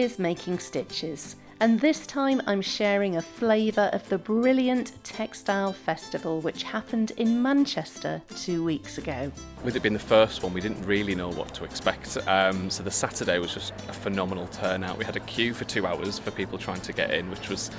is Making Stitches, and this time I'm sharing a flavour of the brilliant Textile Festival which happened in Manchester 2 weeks ago. With it being the first one, we didn't really know what to expect, so the Saturday was just a phenomenal turnout. We had a queue for 2 hours for people trying to get in, which was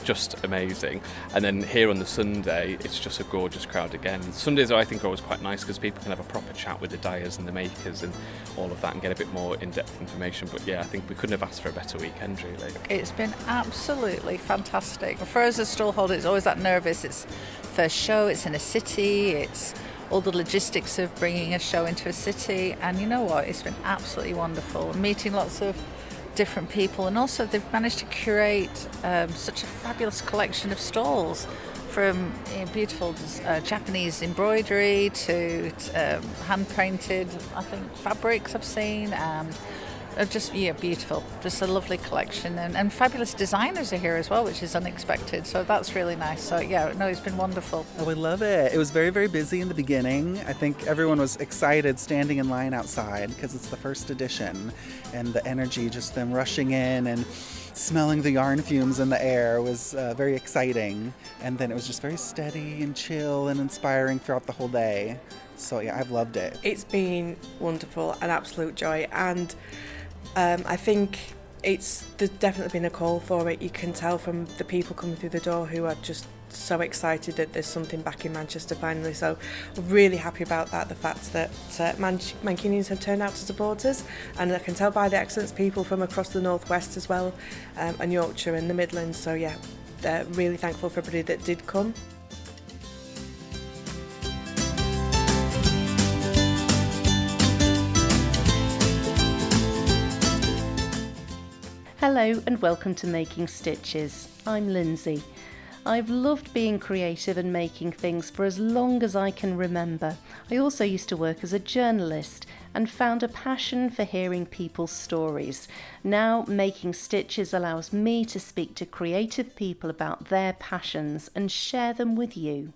just amazing. And then here on the Sunday, it's just a gorgeous crowd again. Sundays, I think, are always quite nice because people can have a proper chat with the dyers and the makers and all of that and get a bit more in-depth information. But yeah, I think we couldn't have asked for a better weekend, really. It's been absolutely fantastic. For us as stallholders, it's always that nervous. It's first show, it's in a city, it's all the logistics of bringing a show into a city. And you know what? It's been absolutely wonderful. Meeting lots of different people, and also they've managed to curate such a fabulous collection of stalls, from beautiful Japanese embroidery to hand painted, I think, fabrics I've seen. Beautiful. Just a lovely collection, and fabulous designers are here as well, which is unexpected. So that's really nice. So it's been wonderful. Oh, I love it. It was very, very busy in the beginning. I think everyone was excited standing in line outside because it's the first edition, and the energy, just them rushing in and smelling the yarn fumes in the air was very exciting. And then it was just very steady and chill and inspiring throughout the whole day. So yeah, I've loved it. It's been wonderful, an absolute joy, and I think there's definitely been a call for it. You can tell from the people coming through the door who are just so excited that there's something back in Manchester finally. So we're really happy about that, the fact that Mancunians have turned out to support us, and I can tell by the accents people from across the northwest as well, and Yorkshire and the Midlands. So yeah, they're really thankful for everybody that did come. Hello and welcome to Making Stitches. I'm Lindsay. I've loved being creative and making things for as long as I can remember. I also used to work as a journalist and found a passion for hearing people's stories. Now, Making Stitches allows me to speak to creative people about their passions and share them with you.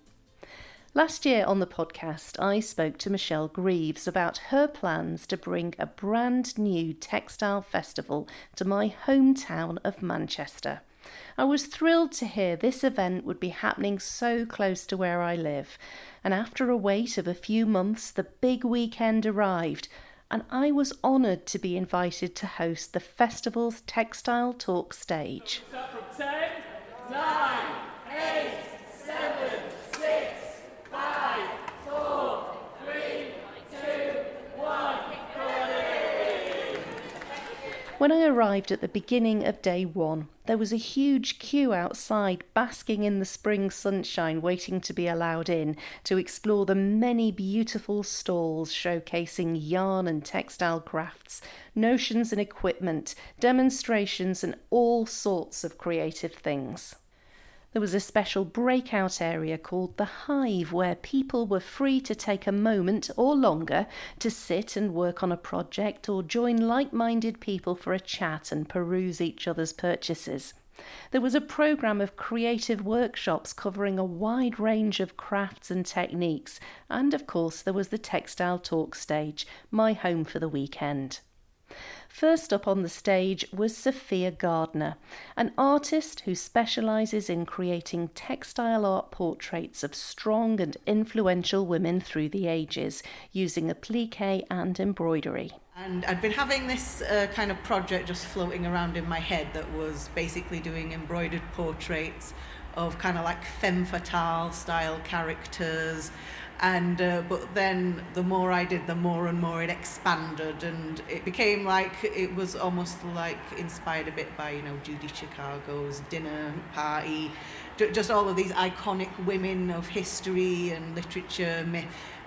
Last year on the podcast, I spoke to Michelle Greaves about her plans to bring a brand new textile festival to my hometown of Manchester. I was thrilled to hear this event would be happening so close to where I live, and after a wait of a few months, the big weekend arrived, and I was honoured to be invited to host the festival's Textile Talks stage. From 10, 9, 8, 7, 6, 5, 4, 3, 2, 1, When I arrived at the beginning of day one, there was a huge queue outside, basking in the spring sunshine, waiting to be allowed in to explore the many beautiful stalls showcasing yarn and textile crafts, notions and equipment, demonstrations and all sorts of creative things. There was a special breakout area called the Hive where people were free to take a moment or longer to sit and work on a project or join like-minded people for a chat and peruse each other's purchases. There was a programme of creative workshops covering a wide range of crafts and techniques, and of course there was the Textile Talks stage, my home for the weekend. First up on the stage was Sophia Gardner, an artist who specialises in creating textile art portraits of strong and influential women through the ages, using applique and embroidery. And I'd been having this kind of project just floating around in my head that was basically doing embroidered portraits of kind of like femme fatale style characters. And but then the more I did, the more and more it expanded, and it became like it was almost like inspired a bit by Judy Chicago's Dinner Party, just all of these iconic women of history and literature,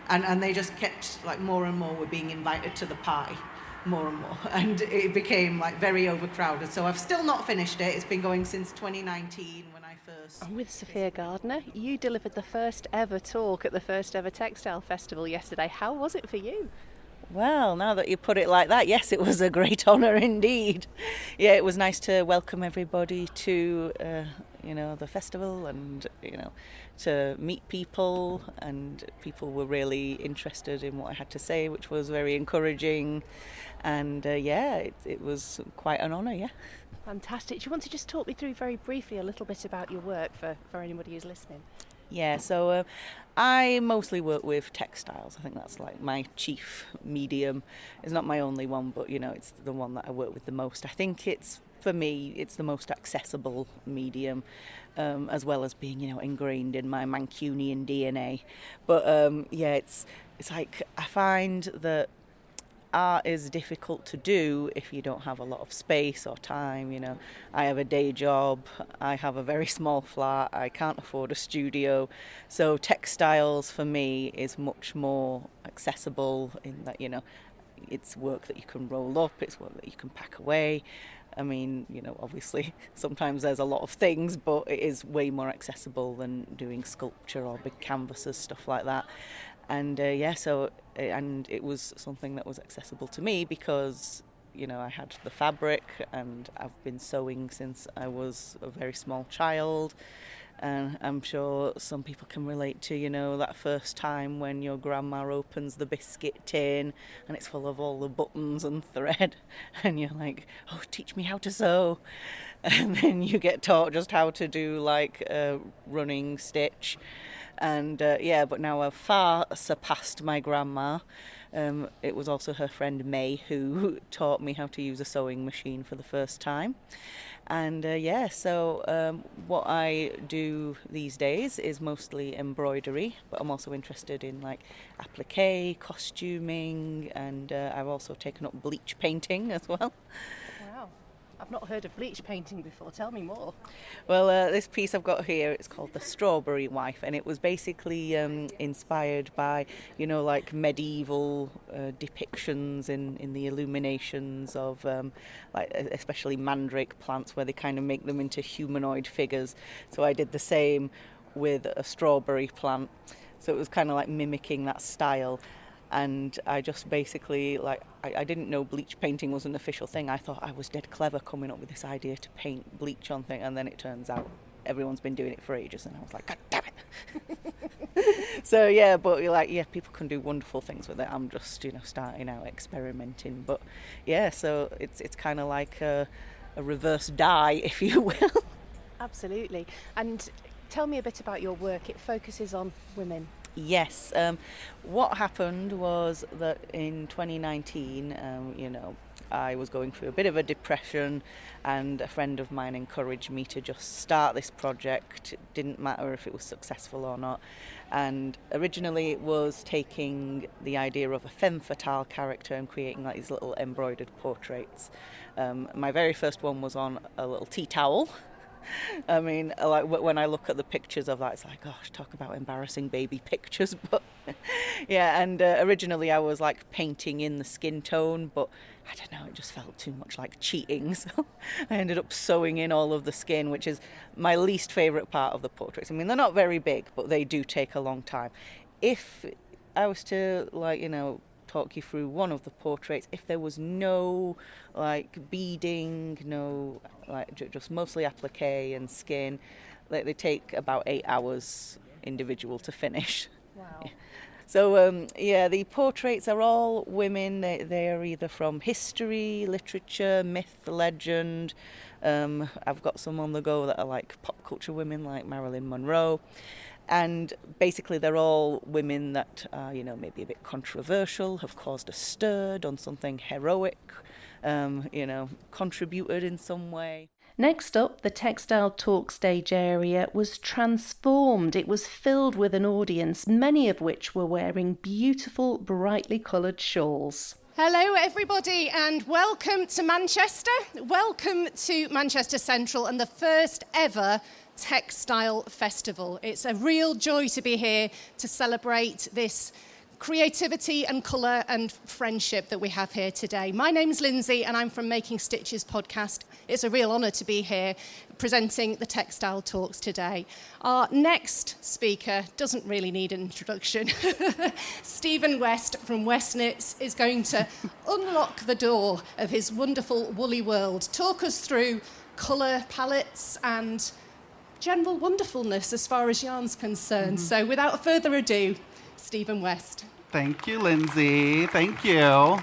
and they just kept like more and more were being invited to the party, more and more, and it became like very overcrowded. So I've still not finished it. It's been going since 2019 when I first. I'm with Sophia Gardner. You delivered the first ever talk at the first ever Textile Festival yesterday. How was it for you? Well, now that you put it like that, yes, it was a great honour indeed. Yeah, it was nice to welcome everybody to, the festival, and to meet people, and people were really interested in what I had to say, which was very encouraging, and it was quite an honour. Yeah. Fantastic. Do you want to just talk me through very briefly a little bit about your work for anybody who's listening? Yeah, so I mostly work with textiles. I think that's like my chief medium. It's not my only one, but it's the one that I work with the most. I think for me, it's the most accessible medium, as well as being, ingrained in my Mancunian DNA. But it's like I find that art is difficult to do if you don't have a lot of space or time. I have a day job, I have a very small flat, I can't afford a studio, so textiles for me is much more accessible in that it's work that you can roll up, it's work that you can pack away. I mean, obviously sometimes there's a lot of things, but it is way more accessible than doing sculpture or big canvases, stuff like that. And and it was something that was accessible to me because I had the fabric, and I've been sewing since I was a very small child. And I'm sure some people can relate to, that first time when your grandma opens the biscuit tin and it's full of all the buttons and thread, and you're like, oh, teach me how to sew. And then you get taught just how to do like a running stitch. And but now I've far surpassed my grandma. It was also her friend May who taught me how to use a sewing machine for the first time. And what I do these days is mostly embroidery, but I'm also interested in like applique, costuming, and I've also taken up bleach painting as well. Wow. I've not heard of bleach painting before. Tell me more. Well, this piece I've got here, it's called The Strawberry Wife, and it was basically inspired by, like medieval depictions in the illuminations of, especially mandrake plants, where they kind of make them into humanoid figures. So I did the same with a strawberry plant. So it was kind of like mimicking that style. And I just basically, I didn't know bleach painting was an official thing. I thought I was dead clever coming up with this idea to paint bleach on things. And then it turns out everyone's been doing it for ages. And I was like, God damn it. So, people can do wonderful things with it. I'm just, starting out experimenting. But, so it's kind of like a reverse dye, if you will. Absolutely. And tell me a bit about your work. It focuses on women. Yes. What happened was that in 2019, I was going through a bit of a depression, and a friend of mine encouraged me to just start this project. It didn't matter if it was successful or not. And originally it was taking the idea of a femme fatale character and creating like these little embroidered portraits. My very first one was on a little tea towel. I mean, like when I look at the pictures of that, it's like, gosh, talk about embarrassing baby pictures. But and originally I was like painting in the skin tone, but I don't know, it just felt too much like cheating. So I ended up sewing in all of the skin, which is my least favourite part of the portraits. I mean, they're not very big, but they do take a long time. If I was to talk you through one of the portraits, if there was no beading, no just mostly applique and skin, they take about 8 hours individual to finish. Wow. Yeah. So the portraits are all women. They are either from history, literature, myth, legend. I've got some on the go that are like pop culture women, like Marilyn Monroe. And basically they're all women that are, maybe a bit controversial, have caused a stir, done something heroic, contributed in some way. Next up, the Textile Talks stage area was transformed. It was filled with an audience, many of which were wearing beautiful, brightly coloured shawls. Hello everybody and welcome to Manchester. Welcome to Manchester Central and the first ever Textile Festival. It's a real joy to be here to celebrate this creativity and colour and friendship that we have here today. My name's Lindsay and I'm from Making Stitches podcast. It's a real honour to be here presenting the Textile Talks today. Our next speaker doesn't really need an introduction. Stephen West from West Knits is going to unlock the door of his wonderful woolly world, talk us through colour palettes and general wonderfulness as far as yarn's concerned. So without further ado, Stephen West. Thank you, Lindsay. Thank you.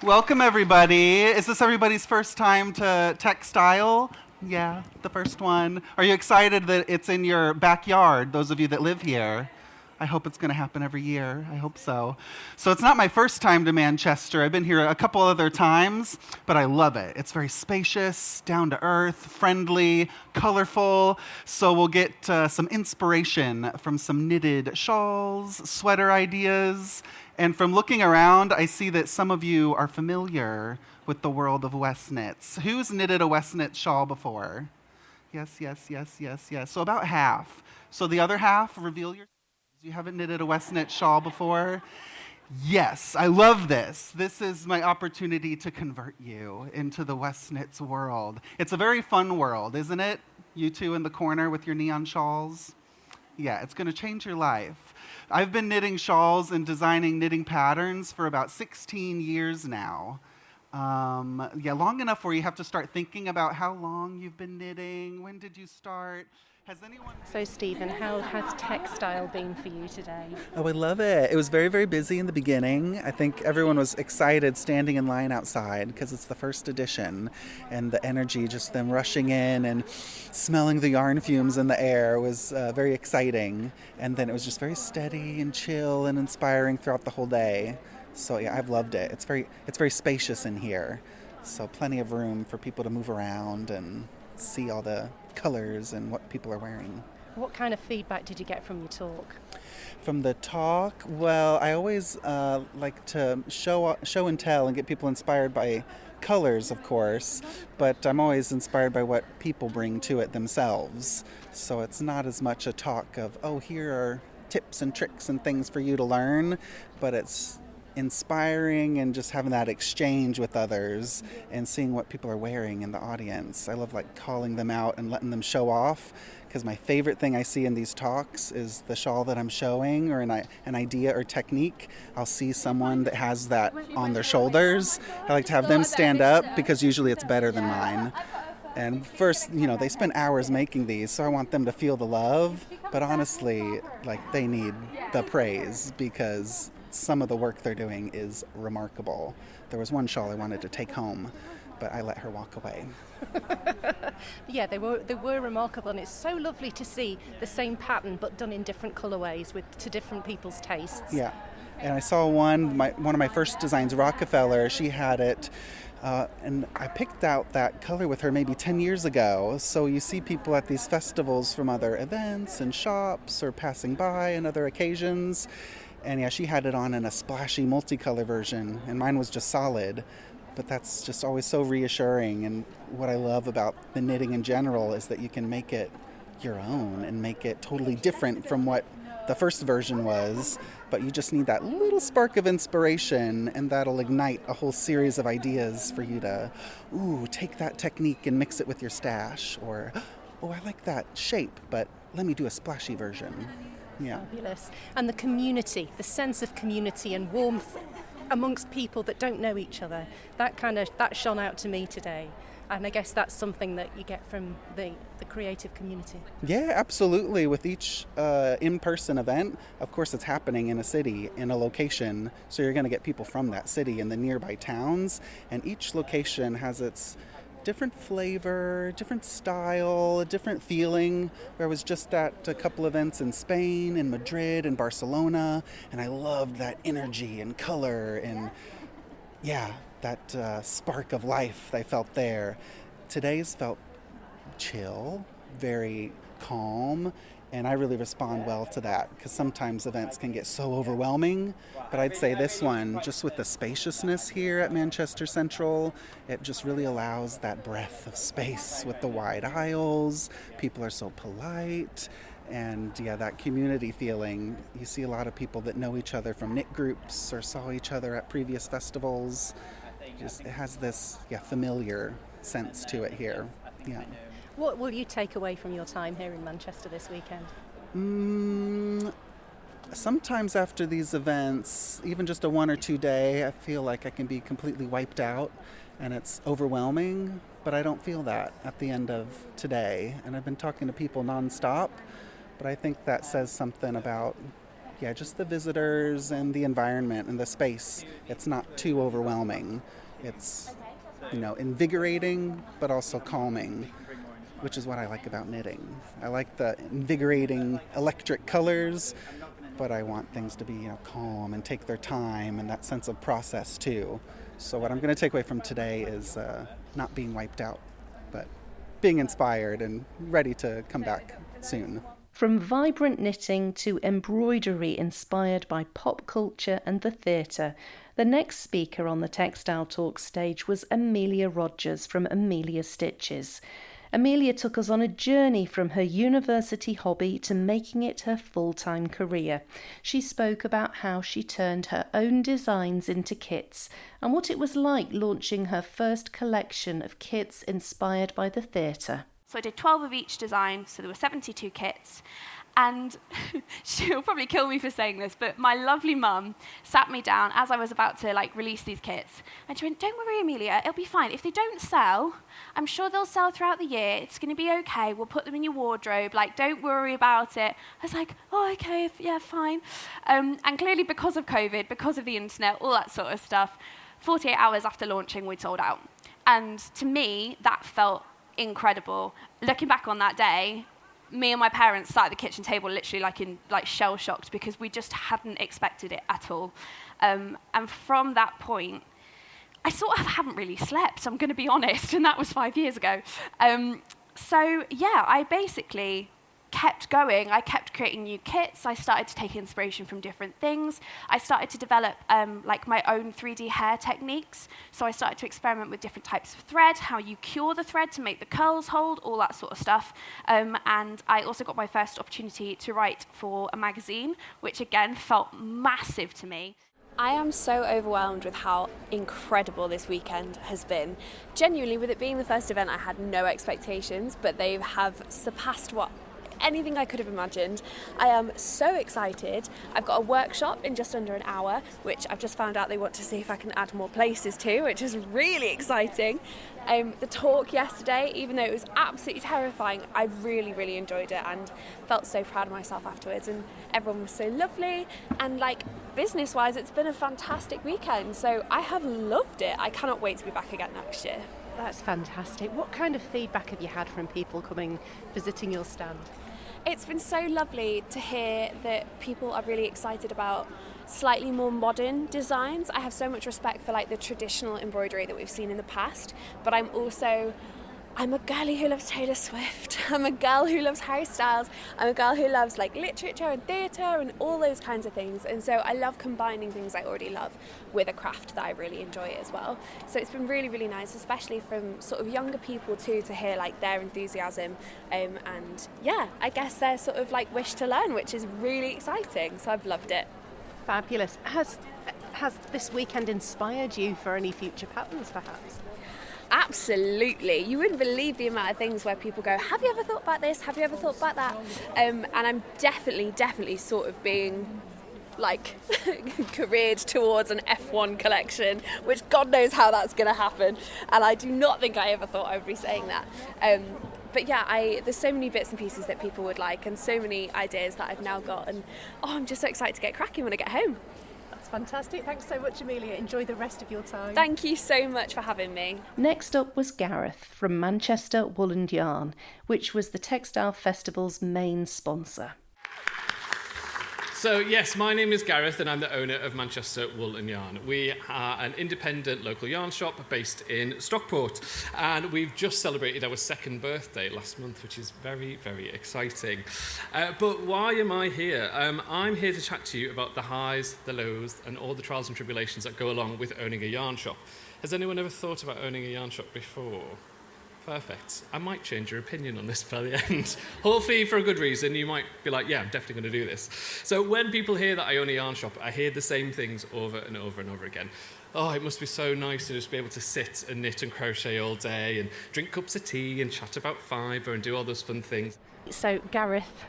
Welcome, everybody. Is this everybody's first time to Textile? Yeah, the first one. Are you excited that it's in your backyard, those of you that live here? I hope it's going to happen every year. I hope so. So it's not my first time to Manchester. I've been here a couple other times, but I love it. It's very spacious, down to earth, friendly, colorful. So we'll get some inspiration from some knitted shawls, sweater ideas. And from looking around, I see that some of you are familiar with the world of West knits. Who's knitted a West knit shawl before? Yes. So about half. So the other half, reveal your... You haven't knitted a West knit shawl before? Yes, I love this. This is my opportunity to convert you into the West knits world. It's a very fun world, isn't it? You two in the corner with your neon shawls. Yeah, it's going to change your life. I've been knitting shawls and designing knitting patterns for about 16 years now. Long enough where you have to start thinking about how long you've been knitting, when did you start? Has anyone... So, Stephen, how has textile been for you today? Oh, I love it. It was very, very busy in the beginning. I think everyone was excited standing in line outside because it's the first edition, and the energy, just them rushing in and smelling the yarn fumes in the air was very exciting. And then it was just very steady and chill and inspiring throughout the whole day. So yeah, I've loved it. It's very spacious in here. So plenty of room for people to move around and see all the colors and what people are wearing. What kind of feedback did you get from your talk? From the talk, well, I always like to show and tell and get people inspired by colors, of course, but I'm always inspired by what people bring to it themselves. So it's not as much a talk of, oh, here are tips and tricks and things for you to learn, but it's inspiring and just having that exchange with others and seeing what people are wearing in the audience. I love calling them out and letting them show off, because my favorite thing I see in these talks is the shawl that I'm showing or an idea or technique. I'll see someone that has that on their shoulders. I like to have them stand up because usually it's better than mine. And first, they spend hours making these, so I want them to feel the love. But honestly, they need the praise because some of the work they're doing is remarkable. There was one shawl I wanted to take home, but I let her walk away. Yeah, they were remarkable, and it's so lovely to see the same pattern but done in different colorways to different people's tastes. Yeah, and I saw one of my first designs, Rockefeller. She had it, and I picked out that color with her maybe 10 years ago. So you see people at these festivals from other events and shops or passing by on other occasions. And yeah, she had it on in a splashy multicolor version, and mine was just solid. But that's just always so reassuring. And what I love about the knitting in general is that you can make it your own and make it totally different from what the first version was. But you just need that little spark of inspiration, and that'll ignite a whole series of ideas for you to, take that technique and mix it with your stash. Or, I like that shape, but let me do a splashy version. Yeah. Fabulous. And the community, the sense of community and warmth amongst people that don't know each other, that shone out to me today. And I guess that's something that you get from the creative community. Yeah, absolutely. With each in-person event, of course it's happening in a city, in a location, so you're going to get people from that city and the nearby towns, and each location has its different flavor, different style, a different feeling. I was just at a couple events in Spain, in Madrid, and Barcelona, and I loved that energy and color and, that spark of life I felt there. Today's felt chill, very calm, and I really respond well to that because sometimes events can get so overwhelming. But I'd say this one, just with the spaciousness here at Manchester Central, it just really allows that breath of space with the wide aisles. People are so polite. And that community feeling. You see a lot of people that know each other from knit groups or saw each other at previous festivals. It has this familiar sense to it here. Yeah. What will you take away from your time here in Manchester this weekend? Sometimes after these events, even just a 1 or 2 day, I feel like I can be completely wiped out and it's overwhelming, but I don't feel that at the end of today. And I've been talking to people nonstop, but I think that says something about, just the visitors and the environment and the space. It's not too overwhelming. It's, invigorating, but also calming, which is what I like about knitting. I like the invigorating electric colors, but I want things to be, calm and take their time and that sense of process too. So what I'm going to take away from today is not being wiped out, but being inspired and ready to come back soon. From vibrant knitting to embroidery inspired by pop culture and the theatre, the next speaker on the Textile Talks stage was Amelia Rogers from Amelia Stitches. Amelia took us on a journey from her university hobby to making it her full-time career. She spoke about how she turned her own designs into kits and what it was like launching her first collection of kits inspired by the theatre. So I did 12 of each design, so there were 72 kits. And she'll probably kill me for saying this, but my lovely mum sat me down as I was about to release these kits. And she went, "Don't worry, Amelia, it'll be fine. If they don't sell, I'm sure they'll sell throughout the year. It's going to be okay. We'll put them in your wardrobe. Don't worry about it." I was like, "Oh, okay, yeah, fine." And clearly because of COVID, because of the internet, all that sort of stuff, 48 hours after launching, we'd sold out. And to me, that felt incredible. Looking back on that day, me and my parents sat at the kitchen table literally shell shocked because we just hadn't expected it at all. And from that point, I sort of haven't really slept, I'm going to be honest, and that was 5 years ago. I basically kept going. I kept creating new kits. I started to take inspiration from different things. I started to develop my own 3D hair techniques. So I started to experiment with different types of thread, how you cure the thread to make the curls hold, all that sort of stuff. And I also got my first opportunity to write for a magazine, which again felt massive to me. I am so overwhelmed with how incredible this weekend has been. Genuinely, with it being the first event, I had no expectations, but they have surpassed anything I could have imagined. I am so excited. I've got a workshop in just under an hour, which I've just found out they want to see if I can add more places to, which is really exciting. The talk yesterday, even though it was absolutely terrifying, I really, really enjoyed it and felt so proud of myself afterwards, and everyone was so lovely, and business-wise, it's been a fantastic weekend, so I have loved it. I cannot wait to be back again next year. That's fantastic. What kind of feedback have you had from people visiting your stand? It's been so lovely to hear that people are really excited about slightly more modern designs. I have so much respect for the traditional embroidery that we've seen in the past, but I'm a girlie who loves Taylor Swift. I'm a girl who loves Harry Styles. I'm a girl who loves literature and theatre and all those kinds of things. And so I love combining things I already love with a craft that I really enjoy as well. So it's been really, really nice, especially from sort of younger people too, to hear their enthusiasm and I guess their sort of wish to learn, which is really exciting. So I've loved it. Fabulous. Has this weekend inspired you for any future patterns, perhaps? Absolutely. You wouldn't believe the amount of things where people go, "Have you ever thought about this? Have you ever thought about that?" And I'm definitely sort of being careered towards an F1 collection, which God knows how that's going to happen. And I do not think I ever thought I would be saying that. But there's so many bits and pieces that people would like, and so many ideas that I've now got, and I'm just so excited to get cracking when I get home. That's fantastic. Thanks so much, Amelia. Enjoy the rest of your time. Thank you so much for having me. Next up was Gareth from Manchester Wool and Yarn, which was the Textile Festival's main sponsor. So yes, my name is Gareth and I'm the owner of Manchester Wool and Yarn. We are an independent local yarn shop based in Stockport, and we've just celebrated our second birthday last month, which is very, very exciting. But why am I here? I'm here to chat to you about the highs, the lows, and all the trials and tribulations that go along with owning a yarn shop. Has anyone ever thought about owning a yarn shop before? Perfect. I might change your opinion on this by the end. Hopefully for a good reason. You might be like, yeah, I'm definitely going to do this. So when people hear that I own a yarn shop, I hear the same things over and over and over again. Oh, it must be so nice to just be able to sit and knit and crochet all day and drink cups of tea and chat about fibre and do all those fun things. So, Gareth,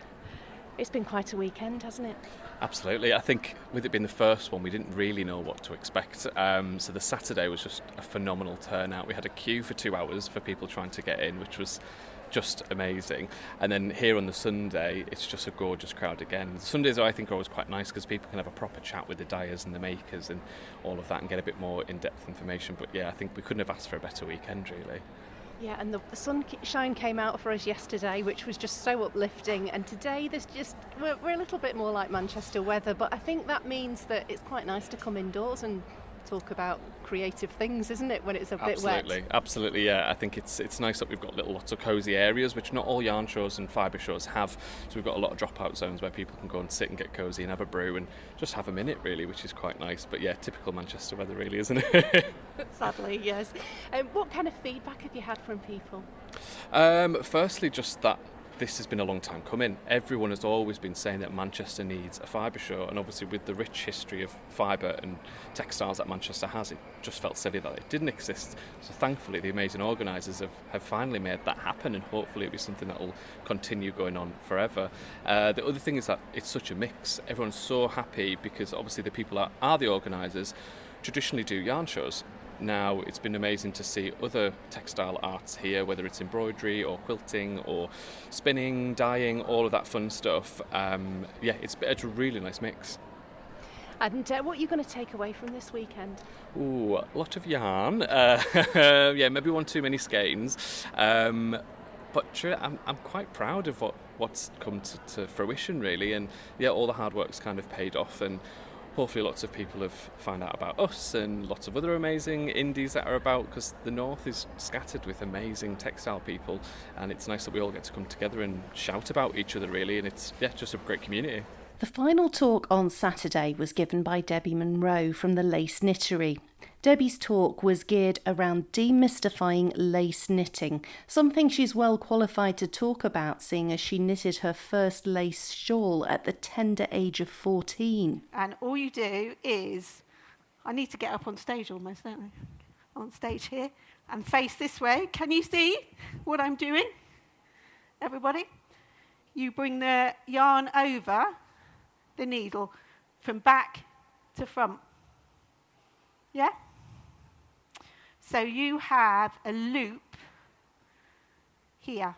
It's been quite a weekend, hasn't it? Absolutely. I think with it being the first one, we didn't really know what to expect. So the Saturday was just a phenomenal turnout. We had a queue for 2 hours for people trying to get in, which was just amazing. And then here on the Sunday, it's just a gorgeous crowd again. The Sundays, I think, are always quite nice because people can have a proper chat with the dyers and the makers and all of that and get a bit more in-depth information. But yeah, I think we couldn't have asked for a better weekend, really. Yeah, and the sunshine came out for us yesterday, which was just so uplifting. And today, we're a little bit more like Manchester weather, but I think that means that it's quite nice to come indoors and talk about creative things, isn't it, when it's a bit wet? Absolutely, yeah. I think it's nice that we've got lots of cosy areas, which not all yarn shows and fibre shows have. So we've got a lot of dropout zones where people can go and sit and get cosy and have a brew and just have a minute, really, which is quite nice. But yeah, typical Manchester weather, really, isn't it? Sadly, yes. What kind of feedback have you had from people? Firstly, just that this has been a long time coming. Everyone has always been saying that Manchester needs a fibre show, and obviously with the rich history of fibre and textiles that Manchester has, it just felt silly that it didn't exist. So thankfully the amazing organisers have finally made that happen, and hopefully it'll be something that will continue going on forever. The other thing is that it's such a mix. Everyone's so happy because obviously the people that are the organisers traditionally do yarn shows. Now it's been amazing to see other textile arts here, whether it's embroidery or quilting or spinning, dyeing, all of that fun stuff. It's a really nice mix. And what are you going to take away from this weekend? Ooh, a lot of yarn. Maybe one too many skeins. But I'm quite proud of what's come to fruition, really. And yeah, all the hard work's kind of paid off, and hopefully lots of people have found out about us and lots of other amazing indies that are about, because the north is scattered with amazing textile people, and it's nice that we all get to come together and shout about each other, really, and it's just a great community. The final talk on Saturday was given by Debbie Monroe from the Lace Knittery. Debbie's talk was geared around demystifying lace knitting, something she's well qualified to talk about, seeing as she knitted her first lace shawl at the tender age of 14. And all you do is, I need to get up on stage almost, don't I? On stage here, and face this way. Can you see what I'm doing? Everybody? You bring the yarn over the needle from back to front. Yeah? So you have a loop here.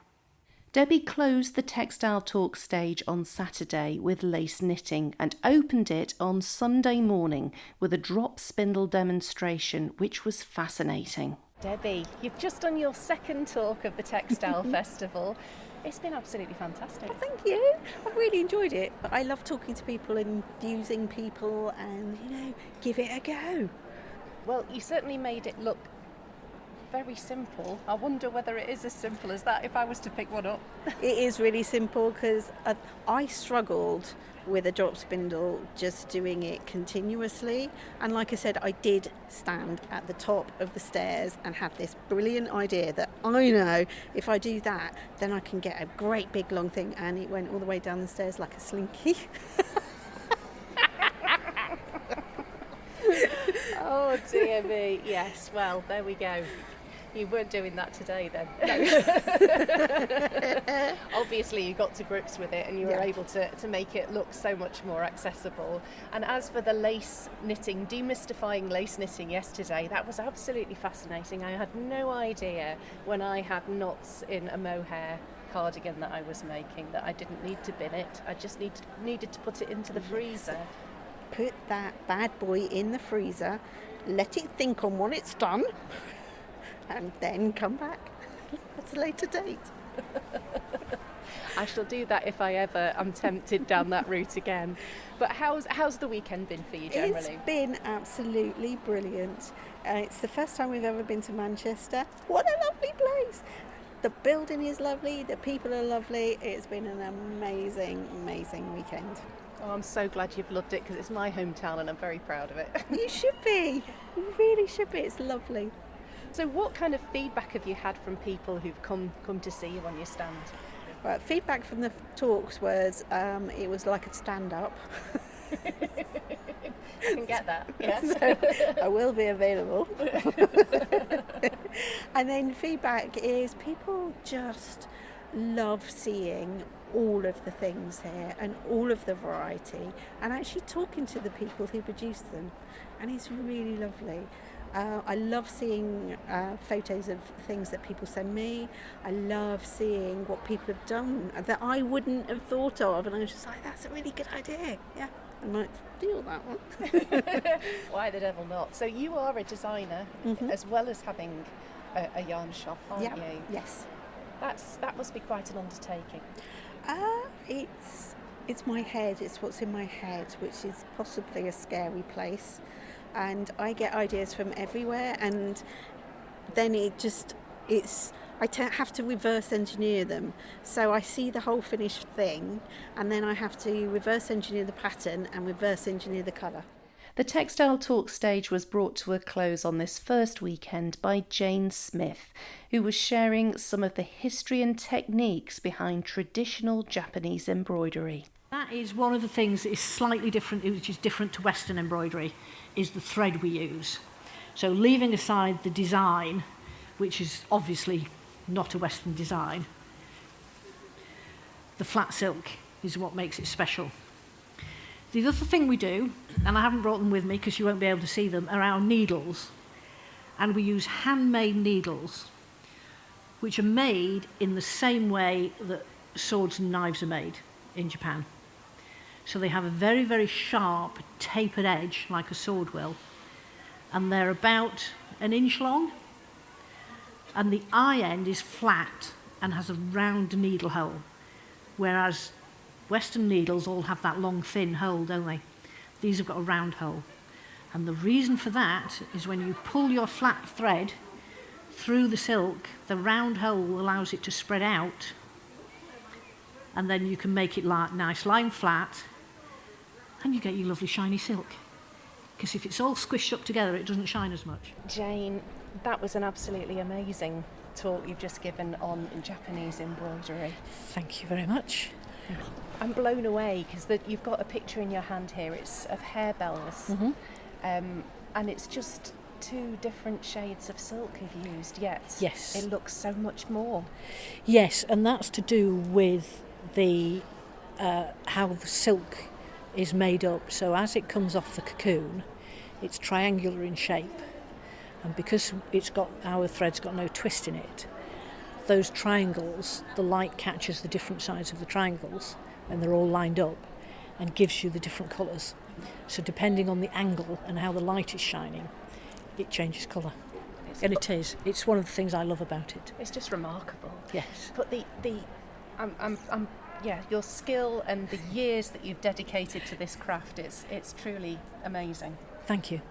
Debbie closed the Textile Talks stage on Saturday with lace knitting and opened it on Sunday morning with a drop spindle demonstration, which was fascinating. Debbie, you've just done your second talk of the Textile Festival. It's been absolutely fantastic. Thank you. I've really enjoyed it. But I love talking to people and using people and, give it a go. Well, you certainly made it look very simple. I wonder whether it is as simple as that if I was to pick one up. It is really simple because I struggled with a drop spindle just doing it continuously, and like I said, I did stand at the top of the stairs and had this brilliant idea that I know if I do that then I can get a great big long thing, and it went all the way down the stairs like a slinky. Oh dear me, yes, well, there we go. You weren't doing that today then. No. Obviously you got to grips with it and you were able to make it look so much more accessible. And as for the lace knitting, demystifying lace knitting yesterday, that was absolutely fascinating. I had no idea when I had knots in a mohair cardigan that I was making that I didn't need to bin it. I just needed to put it into the freezer. Put that bad boy in the freezer, let it think on what it's done, and then come back at a later date. I shall do that if I ever am tempted down that route again. But how's the weekend been for you generally? It's been absolutely brilliant. It's the first time we've ever been to Manchester. What a lovely place! The building is lovely, the people are lovely. It's been an amazing, amazing weekend. Oh, I'm so glad you've loved it because it's my hometown and I'm very proud of it. You should be. You really should be. It's lovely. So what kind of feedback have you had from people who've come to see you on your stand? Right, feedback from the talks was it was like a stand-up. I can get that, yes. So I will be available. And then feedback is people just love seeing all of the things here and all of the variety, and actually talking to the people who produce them, and it's really lovely. I love seeing photos of things that people send me. I love seeing what people have done that I wouldn't have thought of, and I was just like, that's a really good idea. Yeah, I might steal that one. Why the devil not? So you are a designer as well as having a yarn shop, aren't you? Yes. That must be quite an undertaking. It's my head. It's what's in my head, which is possibly a scary place. And I get ideas from everywhere, and then I have to reverse engineer them. So I see the whole finished thing, and then I have to reverse engineer the pattern and reverse engineer the colour. The Textile Talks stage was brought to a close on this first weekend by Jane Smith, who was sharing some of the history and techniques behind traditional Japanese embroidery. That is one of the things that is slightly different, which is different to Western embroidery, is the thread we use. So leaving aside the design, which is obviously not a Western design, the flat silk is what makes it special. The other thing we do, and I haven't brought them with me because you won't be able to see them, are our needles. And we use handmade needles, which are made in the same way that swords and knives are made in Japan. So they have a very, very sharp, tapered edge, like a sword will, and they're about 1 inch long, and the eye end is flat and has a round needle hole, whereas Western needles all have that long, thin hole, don't they? These have got a round hole. And the reason for that is when you pull your flat thread through the silk, the round hole allows it to spread out, and then you can make it nice, lying flat, and you get your lovely shiny silk. Because if it's all squished up together, it doesn't shine as much. Jane, that was an absolutely amazing talk you've just given on Japanese embroidery. Thank you very much. I'm blown away because you've got a picture in your hand here. It's of harebells, and it's just 2 different shades of silk you've used, yet yes, it looks so much more. Yes, and that's to do with the how the silk is made up. So as it comes off the cocoon, it's triangular in shape, and because our thread's got no twist in it, those triangles, the light catches the different sides of the triangles and they're all lined up and gives you the different colours. So depending on the angle and how the light is shining, it changes colour. And it's one of the things I love about it. It's just remarkable. Yes. But your skill and the years that you've dedicated to this craft, it's truly amazing. Thank you.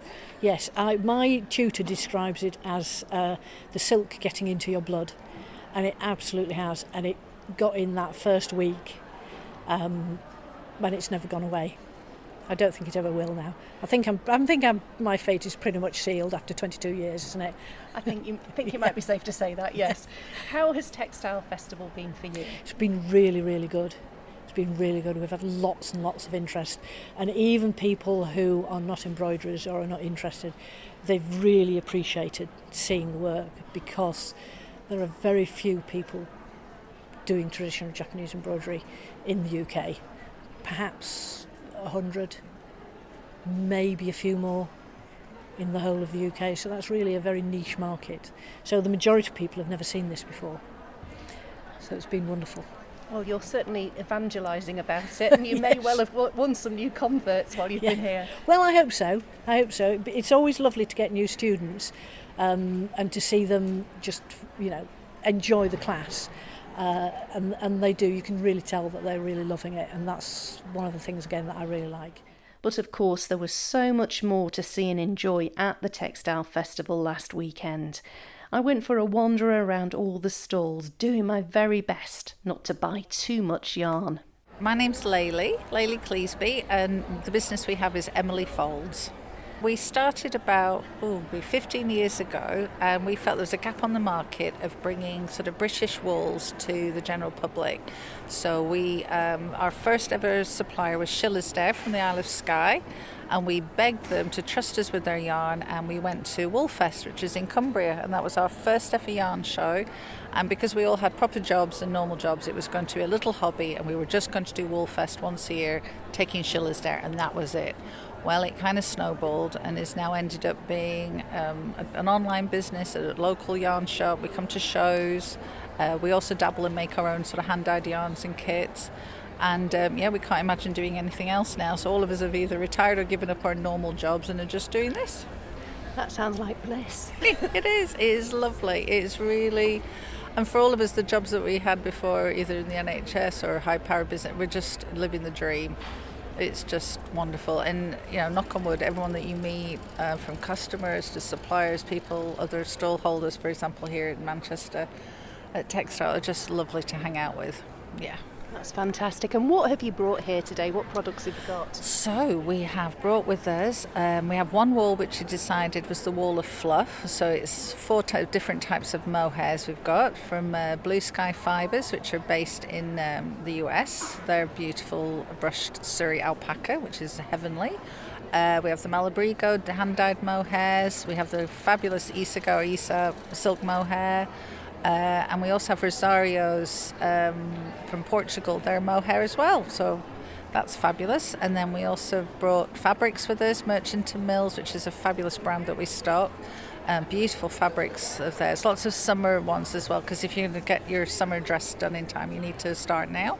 Yes, my tutor describes it as the silk getting into your blood, and it absolutely has, and it got in that first week, and it's never gone away. I don't think it ever will now. I think my fate is pretty much sealed after 22 years, isn't it? I think it might be safe to say that, yes. How has Textile Festival been for you? It's been really, really good. It's been really good. We've had lots and lots of interest, and even people who are not embroiderers or are not interested, they've really appreciated seeing the work, because there are very few people doing traditional Japanese embroidery in the UK. Perhaps 100, maybe a few more in the whole of the UK, so that's really a very niche market. So the majority of people have never seen this before, so it's been wonderful. Well, you're certainly evangelising about it, and you may well have won some new converts while you've been here. Well, I hope so. It's always lovely to get new students and to see them just, enjoy the class. And they do. You can really tell that they're really loving it, and that's one of the things, again, that I really like. But of course, there was so much more to see and enjoy at the Textile Festival last weekend. I went for a wander around all the stalls, doing my very best not to buy too much yarn. My name's Laylee Cleesby, and the business we have is Emily Folds. we started about 15 years ago, and we felt there was a gap on the market of bringing sort of British wools to the general public. So we, our first ever supplier was Shillersdale from the Isle of Skye, and we begged them to trust us with their yarn, and we went to Woolfest, which is in Cumbria, and that was our first ever yarn show. And because we all had proper jobs and normal jobs, it was going to be a little hobby, and we were just going to do Woolfest once a year, taking Shillersdale, and that was it. Well, it kind of snowballed and has now ended up being an online business, a local yarn shop. We come to shows. We also dabble and make our own sort of hand-dyed yarns and kits. And we can't imagine doing anything else now. So all of us have either retired or given up our normal jobs and are just doing this. That sounds like bliss. It is. It is lovely. It's really... And for all of us, the jobs that we had before, either in the NHS or high-power business, we're just living the dream. It's just wonderful. And, knock on wood, everyone that you meet, from customers to suppliers, people, other stall holders, for example, here in Manchester at Textile, are just lovely to hang out with. Yeah. That's fantastic. And what have you brought here today? What products have you got? So we have brought with us, we have one wool which we decided was the wool of fluff. So it's 4 different types of mohairs we've got, from Blue Sky Fibres, which are based in the US. They're beautiful brushed Surrey alpaca, which is heavenly. We have the Malabrigo hand-dyed mohairs. We have the fabulous Isa silk mohair. And we also have Rosario's from Portugal, their mohair as well, so that's fabulous. And then we also brought fabrics with us, Merchanton Mills, which is a fabulous brand that we stock. Beautiful fabrics of theirs, lots of summer ones as well, because if you're going to get your summer dress done in time, you need to start now.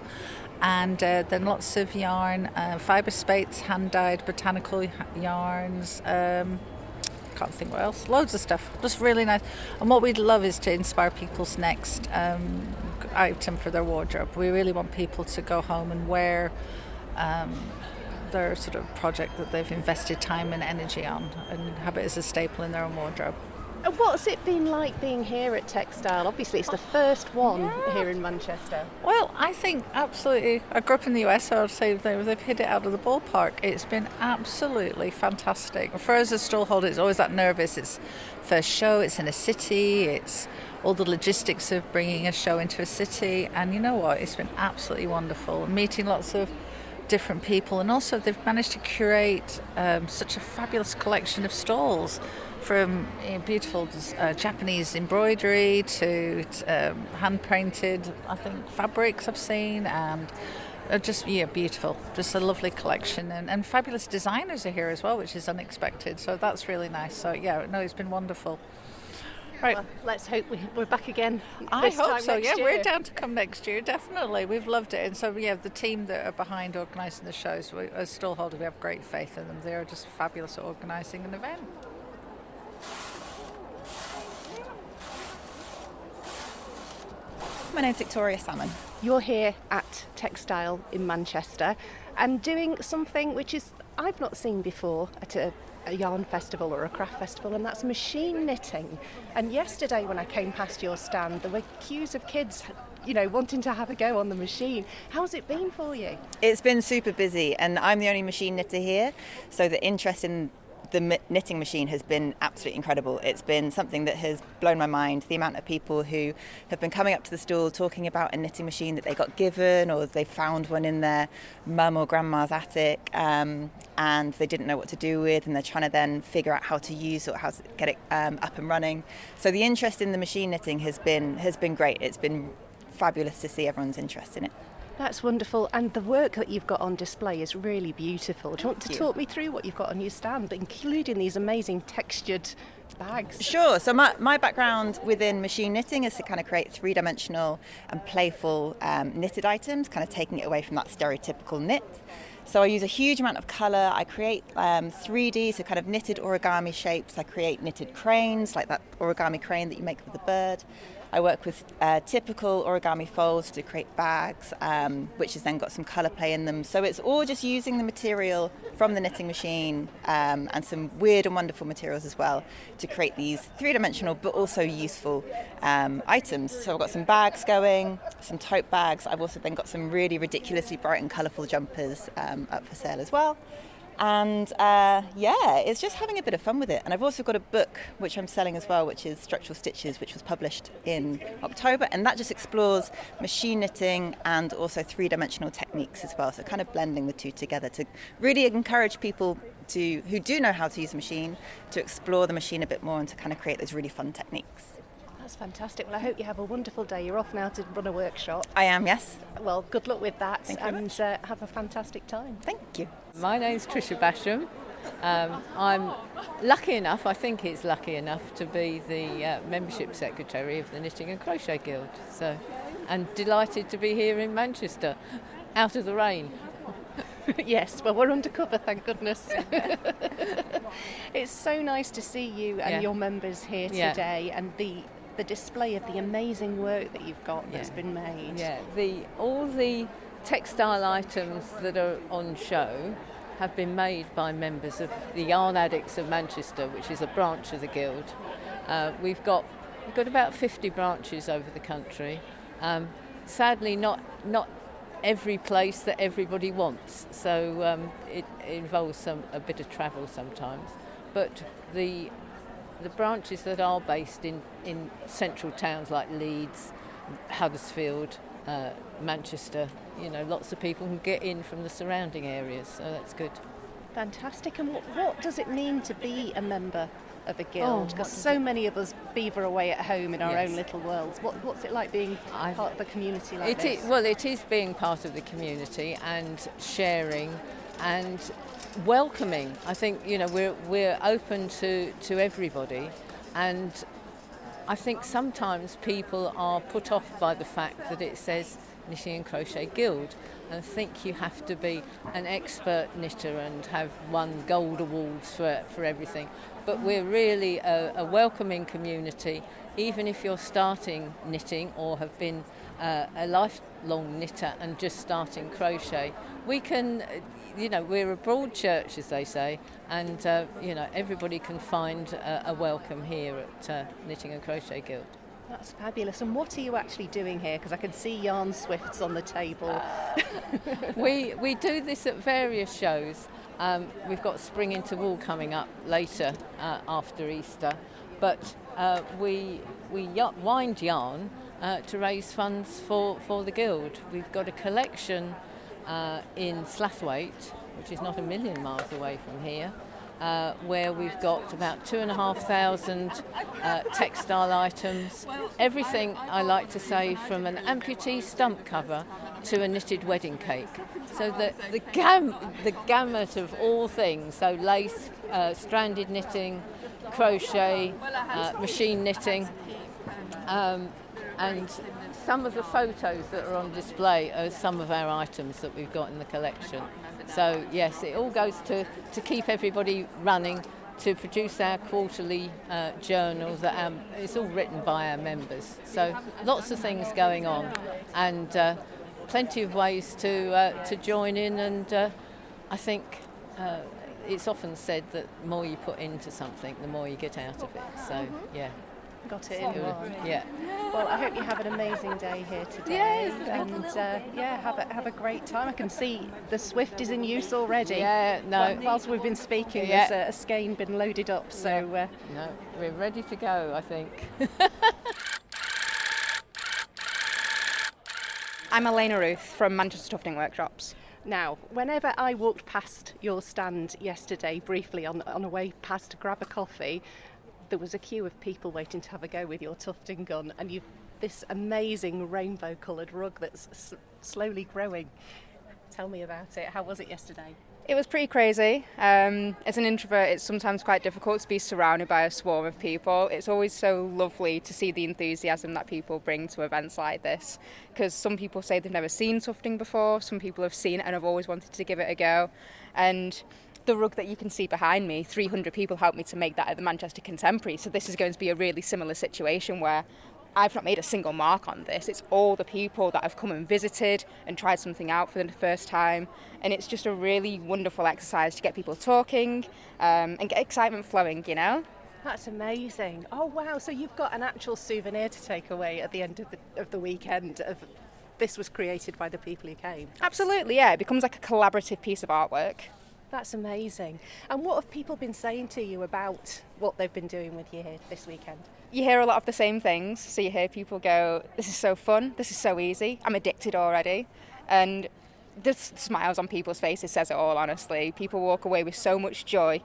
And then lots of yarn, fibre spates, hand-dyed botanical yarns, can't think what else. Loads of stuff. Just really nice. And what we'd love is to inspire people's next item for their wardrobe. We really want people to go home and wear their sort of project that they've invested time and energy on, and have it as a staple in their own wardrobe. And what's it been like being here at Textile? Obviously, it's the first one here in Manchester. Well, I think absolutely. I grew up in the US, so I'd say they've hit it out of the ballpark. It's been absolutely fantastic. For us as stallholders, it's always that nervous. It's first show, it's in a city, it's all the logistics of bringing a show into a city. And you know what? It's been absolutely wonderful. Meeting lots of different people, and also they've managed to curate such a fabulous collection of stalls, from beautiful Japanese embroidery to hand-painted, I think, fabrics I've seen, and just beautiful. Just a lovely collection, and fabulous designers are here as well, which is unexpected, so that's really nice. So it's been wonderful. Right. Well, let's hope we're back again. I hope so. Year. We're down to come next year, definitely. We've loved it, and so the team that are behind organising the shows, as stallholders, we have great faith in them. They are just fabulous at organising an event. My name's Victoria Salmon. You're here at Textile in Manchester and doing something which is I've not seen before at a yarn festival or a craft festival, and that's machine knitting. And yesterday when I came past your stand, there were queues of kids wanting to have a go on the machine. How's it been for you? It's been super busy, and I'm the only machine knitter here, so the interest in the knitting machine has been absolutely incredible. It's been something that has blown my mind. The amount of people who have been coming up to the stall talking about a knitting machine that they got given, or they found one in their mum or grandma's attic, and they didn't know what to do with, and they're trying to then figure out how to use or how to get it up and running. So the interest in the machine knitting has been great. It's been fabulous to see everyone's interest in it. That's wonderful, and the work that you've got on display is really beautiful. Do you want to talk me through what you've got on your stand, including these amazing textured bags? Sure. So my background within machine knitting is to kind of create three-dimensional and playful knitted items, kind of taking it away from that stereotypical knit. So I use a huge amount of colour. I create 3D, so kind of knitted origami shapes. I create knitted cranes, like that origami crane that you make with a bird. I work with typical origami folds to create bags, which has then got some colour play in them. So it's all just using the material from the knitting machine and some weird and wonderful materials as well to create these three-dimensional but also useful items. So I've got some bags going, some tote bags. I've also then got some really ridiculously bright and colourful jumpers up for sale as well. And it's just having a bit of fun with it. And I've also got a book which I'm selling as well, which is Structural Stitches, which was published in October, and that just explores machine knitting and also three-dimensional techniques as well, so kind of blending the two together to really encourage people who do know how to use the machine to explore the machine a bit more and to kind of create those really fun techniques. That's fantastic. Well, I hope you have a wonderful day. You're off now to run a workshop. I am, yes. Well, good luck with that. Thank you very much. Have a fantastic time. Thank you. My name's Tricia Basham. I'm lucky enough, I think it's lucky enough, to be the membership secretary of the Knitting and Crochet Guild. And delighted to be here in Manchester, out of the rain. Yes, well, we're undercover, thank goodness. It's so nice to see you and your members here today, and the display of the amazing work that you've got that's been made. Yeah, all the textile items that are on show have been made by members of the Yarn Addicts of Manchester, which is a branch of the Guild. We've got about 50 branches over the country. Sadly, not every place that everybody wants, so it involves a bit of travel sometimes. But the branches that are based in central towns like Leeds, Huddersfield, Manchester, lots of people can get in from the surrounding areas, so that's good. Fantastic. And what does it mean to be a member of a guild? Because so many of us beaver away at home in our own little worlds. What's it like being part of the community like this? It is being part of the community and sharing and welcoming. I think we're open to everybody, and I think sometimes people are put off by the fact that it says Knitting and Crochet Guild and think you have to be an expert knitter and have won gold awards for everything. But we're really a welcoming community, even if you're starting knitting or have been a lifelong knitter and just starting crochet. We can, we're a broad church, as they say, and everybody can find a welcome here at Knitting and Crochet Guild. That's fabulous. And what are you actually doing here? Because I can see yarn swifts on the table. We do this at various shows. We've got Spring into Wool coming up later after Easter, but we wind yarn to raise funds for the Guild. We've got a collection in Slathwaite, which is not a million miles away from here, where we've got about 2,500 textile items. Everything, I like to say, from an amputee stump cover to a knitted wedding cake. So the gamut of all things, so lace, stranded knitting, crochet, machine knitting, and some of the photos that are on display are some of our items that we've got in the collection. So yes, it all goes to keep everybody running, to produce our quarterly journal that it's all written by our members. So lots of things going on, and plenty of ways to join in, and I think it's often said that the more you put into something, the more you get out of it. So yeah. Got it in one. Yeah. Well, I hope you have an amazing day here today. Yes, and have a great time. I can see the Swift is in use already. Yeah, no. Whilst we've been speaking, there's a skein been loaded up. So no, we're ready to go, I think. I'm Elena Ruth from Manchester Tufting Workshops. Now, whenever I walked past your stand yesterday, briefly on a way past to grab a coffee, there was a queue of people waiting to have a go with your tufting gun, and you've this amazing rainbow-coloured rug that's slowly growing. Tell me about it. How was it yesterday? It was pretty crazy. As an introvert, it's sometimes quite difficult to be surrounded by a swarm of people. It's always so lovely to see the enthusiasm that people bring to events like this, because some people say they've never seen tufting before, some people have seen it and have always wanted to give it a go. And the rug that you can see behind me, 300 people helped me to make that at the Manchester Contemporary, so this is going to be a really similar situation where I've not made a single mark on this. It's all the people that have come and visited and tried something out for the first time, and it's just a really wonderful exercise to get people talking and get excitement flowing, you know? That's amazing. Oh wow, so you've got an actual souvenir to take away at the end of the weekend. This was created by the people who came. Absolutely, yeah. It becomes like a collaborative piece of artwork. That's amazing. And what have people been saying to you about what they've been doing with you here this weekend? You hear a lot of the same things. So you hear people go, this is so fun, this is so easy, I'm addicted already. And the smiles on people's faces says it all, honestly. People walk away with so much joy.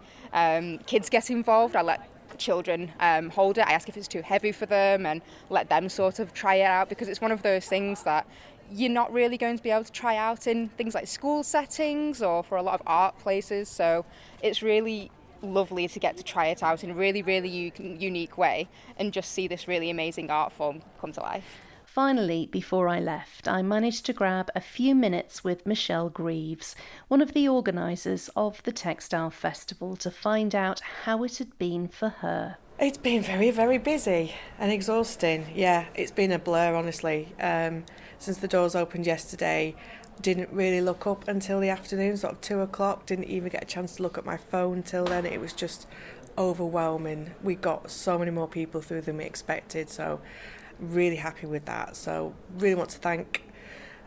Kids get involved. I let children hold it. I ask if it's too heavy for them and let them sort of try it out, because it's one of those things that you're not really going to be able to try out in things like school settings or for a lot of art places. So it's really lovely to get to try it out in a really, really unique way and just see this really amazing art form come to life. Finally, before I left, I managed to grab a few minutes with Michelle Greaves, one of the organisers of the Textile Festival, to find out how it had been for her. It's been very, very busy and exhausting. Yeah, it's been a blur, honestly. Since the doors opened yesterday, didn't really look up until the afternoon, sort of 2 o'clock. Didn't even get a chance to look at my phone till then. It was just overwhelming. We got so many more people through than we expected, so really happy with that. So really want to thank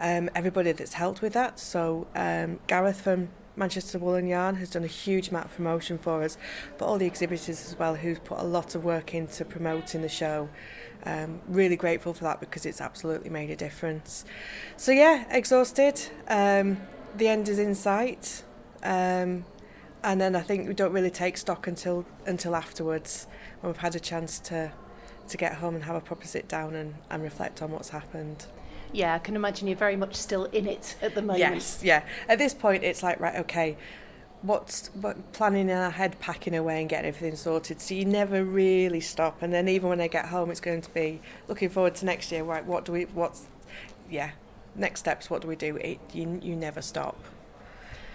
everybody that's helped with that. So Gareth from Manchester Wool and Yarn has done a huge amount of promotion for us, but all the exhibitors as well who've put a lot of work into promoting the show. Really grateful for that, because it's absolutely made a difference. So yeah, exhausted. The end is in sight, and then I think we don't really take stock until afterwards, when we've had a chance to get home and have a proper sit down and reflect on what's happened. Yeah, I can imagine you're very much still in it at the moment. Yes, yeah. At this point, it's like, right, okay, what planning in our head, packing away and getting everything sorted. So you never really stop. And then even when I get home, it's going to be looking forward to next year. Right, next steps, what do we do? You never stop.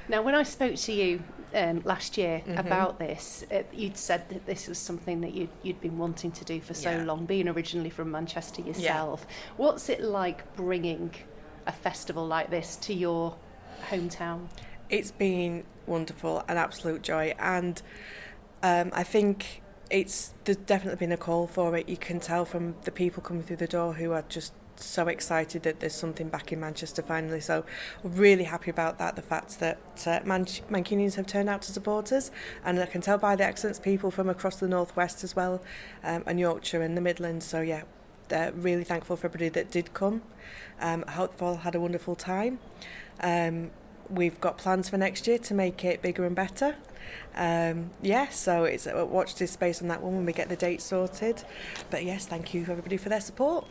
Now, when I spoke to you last year about this, you'd said that this was something that you'd been wanting to do for so long, being originally from Manchester yourself. Yeah. What's it like bringing a festival like this to your hometown? It's been wonderful, an absolute joy, and I think there's definitely been a call for it. You can tell from the people coming through the door who are just so excited that there's something back in Manchester finally. So we're really happy about that, the fact that Mancunians have turned out to support us, and I can tell by the accents people from across the northwest as well, and Yorkshire and the Midlands. So yeah, they're really thankful for everybody that did come. I hope they've all had a wonderful time. We've got plans for next year to make it bigger and better. So it's watch this space on that one when we get the date sorted. But yes, thank you everybody for their support.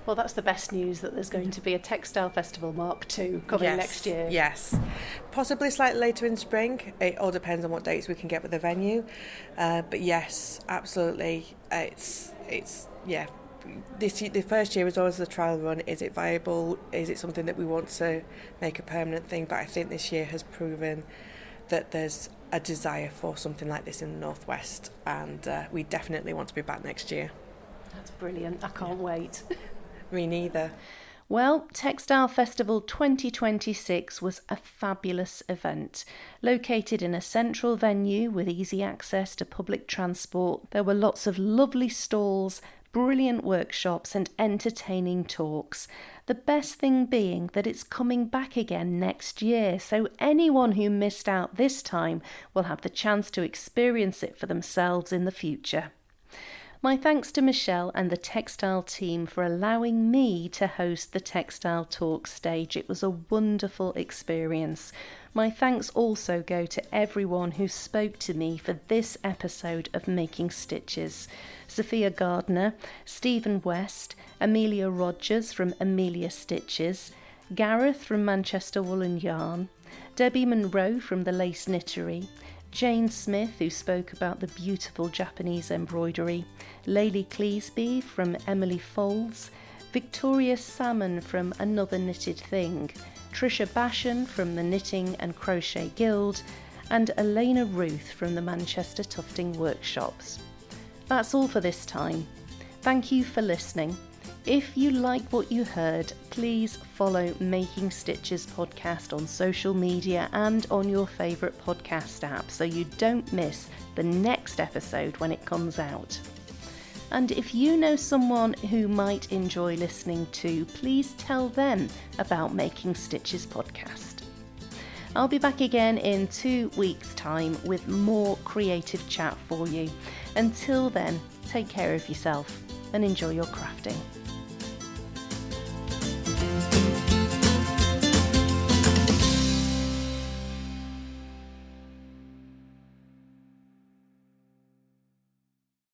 Well, that's the best news, that there's going to be a Textile Festival Mark II coming next year. Yes, possibly slightly later in spring. It all depends on what dates we can get with the venue. But yes, absolutely. It's the first year is always the trial run. Is it viable? Is it something that we want to make a permanent thing? But I think this year has proven that there's a desire for something like this in the Northwest, and we definitely want to be back next year. That's brilliant. I can't wait. Me neither. Well, Textile Festival 2026 was a fabulous event. Located in a central venue with easy access to public transport, there were lots of lovely stalls, brilliant workshops and entertaining talks. The best thing being that it's coming back again next year, so anyone who missed out this time will have the chance to experience it for themselves in the future. My thanks to Michelle and the Textile team for allowing me to host the Textile Talks stage. It was a wonderful experience. My thanks also go to everyone who spoke to me for this episode of Making Stitches. Sophia Gardner, Stephen West, Amelia Rogers from Amelia Stitches, Gareth from Manchester Wool and Yarn, Debbie Monroe from the Lace Knittery, Jane Smith, who spoke about the beautiful Japanese embroidery, Laylie Cleesby from Emily Folds, Victoria Salmon from Another Knitted Thing, Trisha Bashan from the Knitting and Crochet Guild, and Elena Ruth from the Manchester Tufting Workshops. That's all for this time. Thank you for listening. If you like what you heard, please follow Making Stitches podcast on social media and on your favourite podcast app so you don't miss the next episode when it comes out. And if you know someone who might enjoy listening to, please tell them about Making Stitches podcast. I'll be back again in 2 weeks' time with more creative chat for you. Until then, take care of yourself and enjoy your crafting.